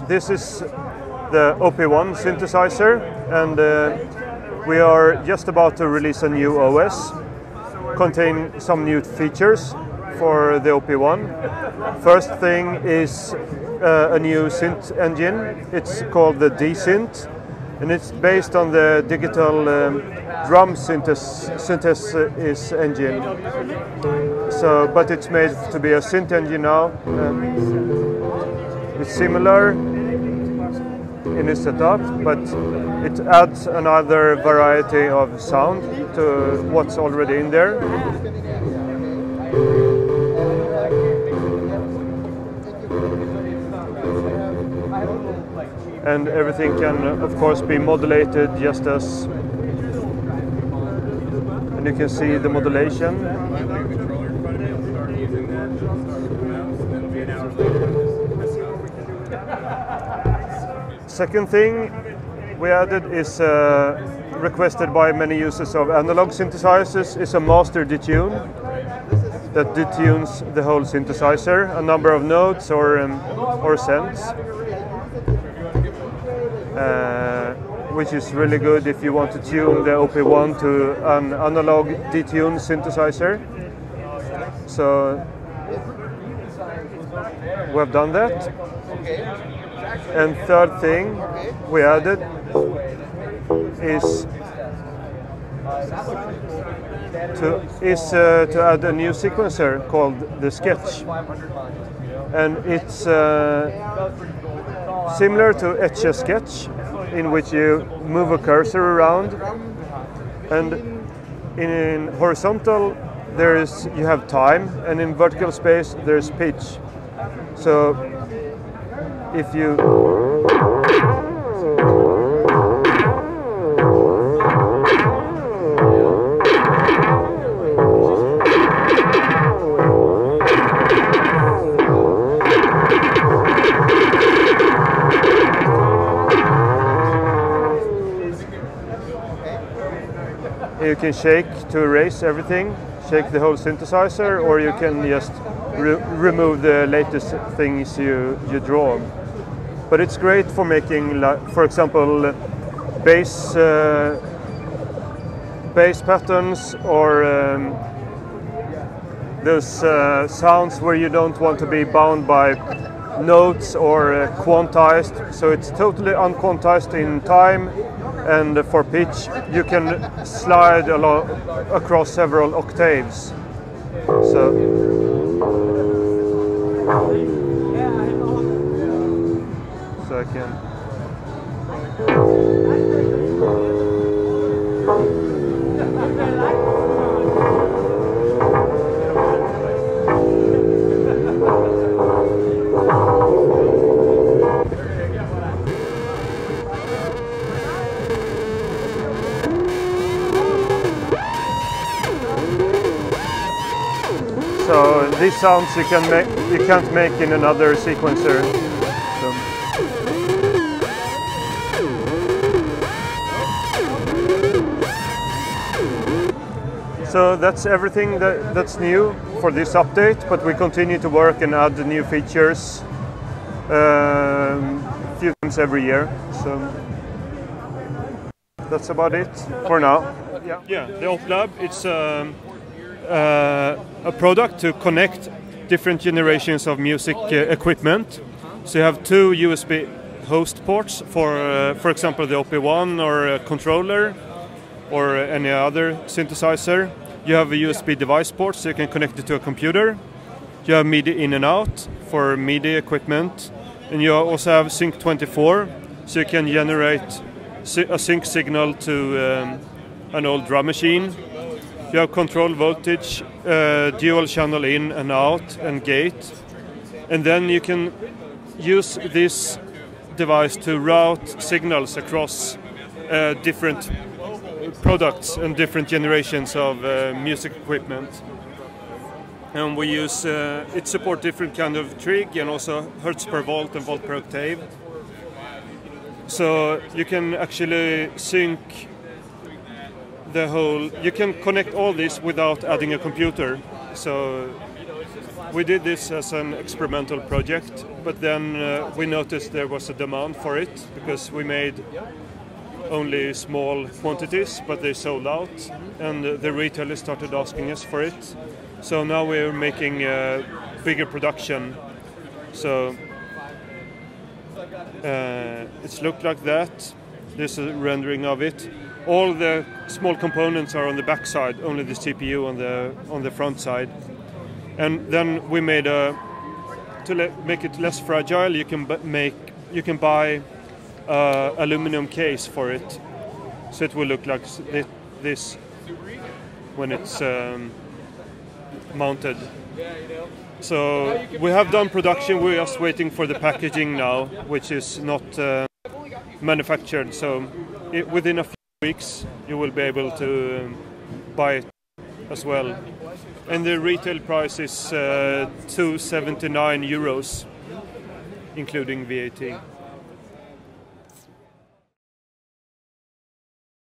This is the OP1 synthesizer, and we are just about to release a new OS, contain some new features for the OP1. First thing is a new synth engine. It's called the Synth, and it's based on the digital drum synthesis engine. So, but it's made to be a synth engine now. It's similar in its setup, but it adds another variety of sound to what's already in there. And everything can, of course, be modulated just as, and you can see the modulation. Second thing we added is requested by many users of analog synthesizers is a master detune that detunes the whole synthesizer, a number of notes or cents, which is really good if you want to tune the OP1 to an analog detune synthesizer. So we have done that. And third thing we added is to add a new sequencer called the Sketch, and it's similar to Etch-a-Sketch, in which you move a cursor around, and in horizontal you have time, and in vertical space there's pitch. So if you can shake to erase everything, shake the whole synthesizer, or you can just remove the latest things you draw. But it's great for making, for example, bass patterns, or those sounds where you don't want to be bound by notes or quantized. So it's totally unquantized in time, and for pitch you can slide across several octaves. So I can. So these sounds you can't make in another sequencer. So that's everything that's new for this update, but we continue to work and add new features a few times every year. So that's about it for now. Yeah, the Oplab, it's a product to connect different generations of music equipment. So you have two USB host ports for example, the OP1 or a controller or any other synthesizer. You have a USB device port, so you can connect it to a computer. You have MIDI in and out for MIDI equipment, and you also have Sync 24, so you can generate a sync signal to an old drum machine. You have control voltage, dual channel in and out, and gate. And then you can use this device to route signals across different products and different generations of music equipment. And we use, it supports different kind of trig and also hertz per volt and volt per octave. So you can actually sync the whole, you can connect all this without adding a computer. So we did this as an experimental project, but then we noticed there was a demand for it because we made only small quantities, but they sold out, and the retailers started asking us for it. So now we're making bigger production. So it's looked like that. There's a rendering of it. All the small components are on the back side, only the CPU on the front side. And then we made to make it less fragile. You can buy aluminum case for it, so it will look like this when it's mounted. So we have done production. We're just waiting for the packaging now, which is not manufactured. So within a few weeks you will be able to buy it as well. And the retail price is €279, including VAT.